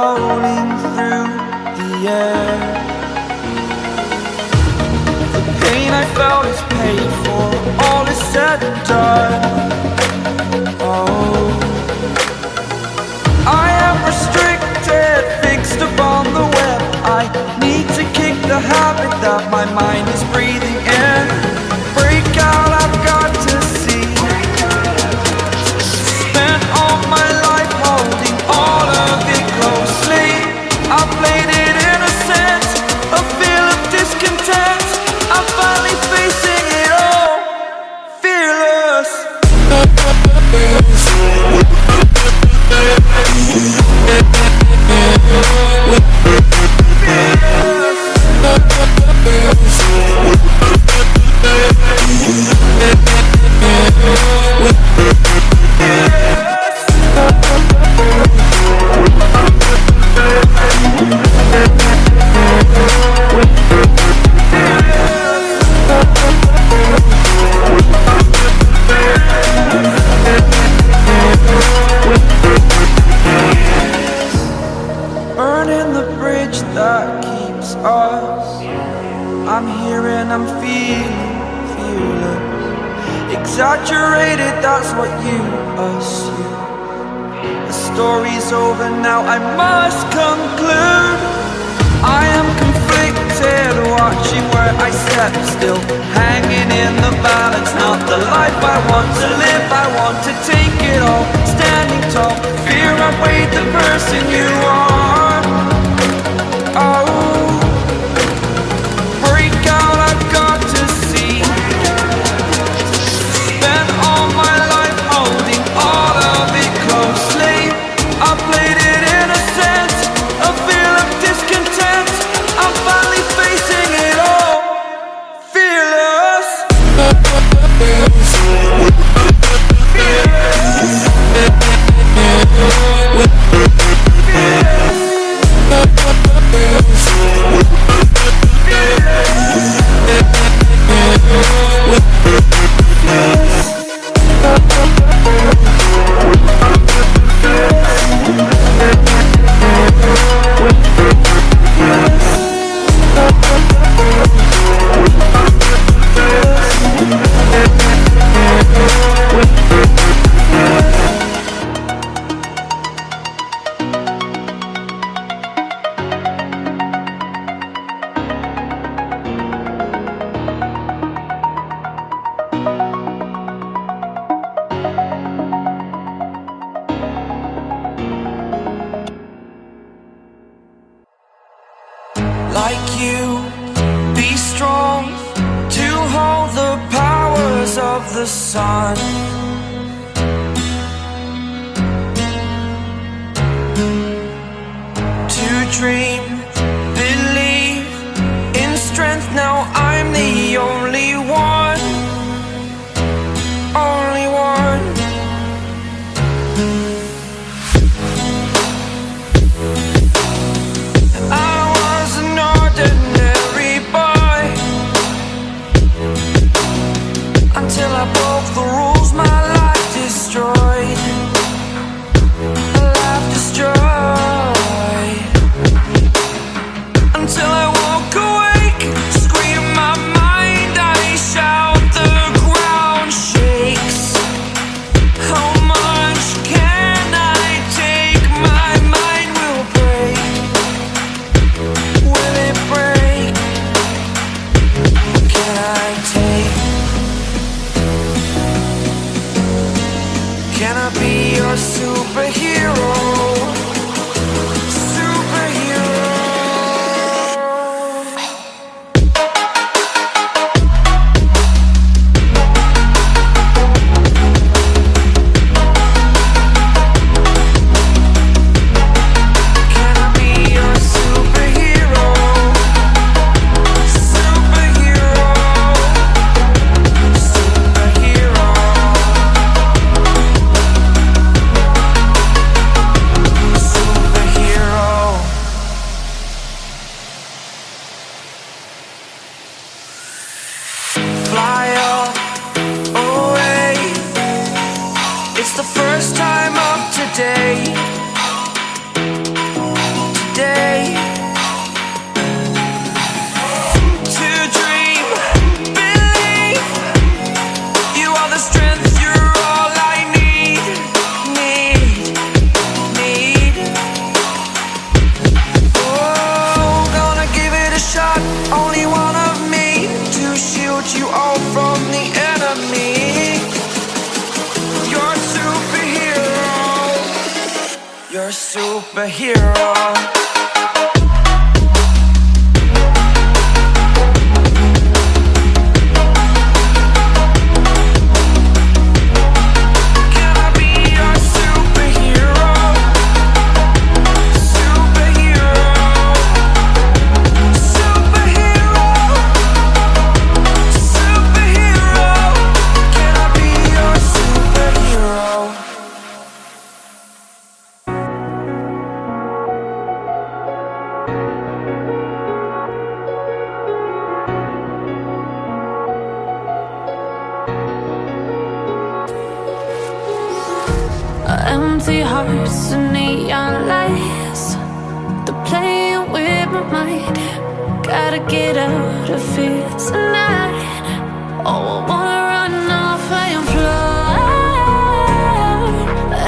floating through the air. The pain I felt is paid for, all is said and done. Oh, I am restricted, fixed upon the web. I need to kick the habit that my mind is breathing in. Break out, I've got to see. Spent all my life holding all of it closely. I played it innocent, a feel of discontent. I'm finally facing it all, fearless. Burning the bridge that keeps us. I'm here and I'm feeling fearless. Exaggerated, that's what you assume. The story's over now, I must conclude. I am conflicted, watching where I step still, hanging in the balance. Not the life I want to live, I want to take it all. Standing tall, fear outweighed the person you are. Oh, break out, I've got to see. Spent all my life holding all of it closely. I played it innocent, a feel of discontent. I'm finally facing it all, fearless. Like you, be strong to hold the powers of the sun. To dream, believe in strength. Now I'm the only one, only one. Until I broke the rules, my life destroyed. Life destroyed. Until I walk awake, scream my mind, I shout, the ground shakes. How much can I take? My mind will break. Will it break? Can I take? Can I be your superhero? Superhero. Can I be your superhero? Superhero. Superhero. Fly up, away. It's the first time of today. superhero. Empty hearts and neon lights, they're playing with my mind. Gotta get out of here tonight. Oh, I wanna run off and fly,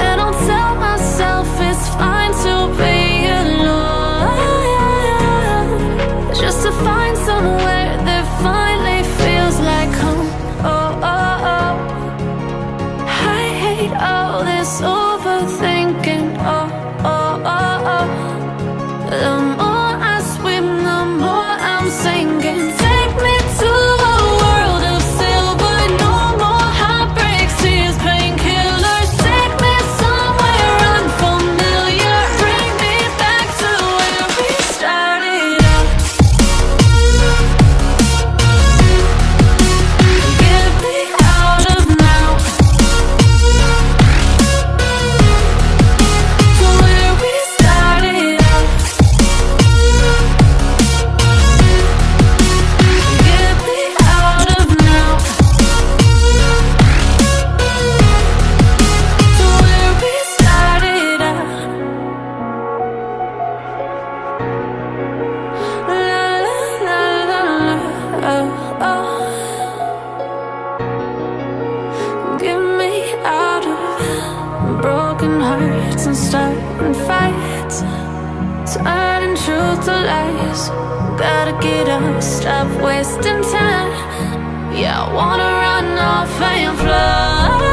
and I'll tell myself it's fine to be alone, just to find somewhere that finally feels like home. Oh, oh, oh. I hate all this overthinking. Oh, oh, oh, oh. The more I swim, the more I'm sinking. Take me to a world of silver. No more heartbreaks, tears, painkillers. Take me somewhere unfamiliar. Bring me back to where we started out. Get me out of now, to where we started out. Get me out of now, to where we started out. La la la la la, oh, oh. Get me out of broken hearts and starting fights, turning truth to lies. Gotta get up, stop wasting time. Yeah, I wanna run off and fly.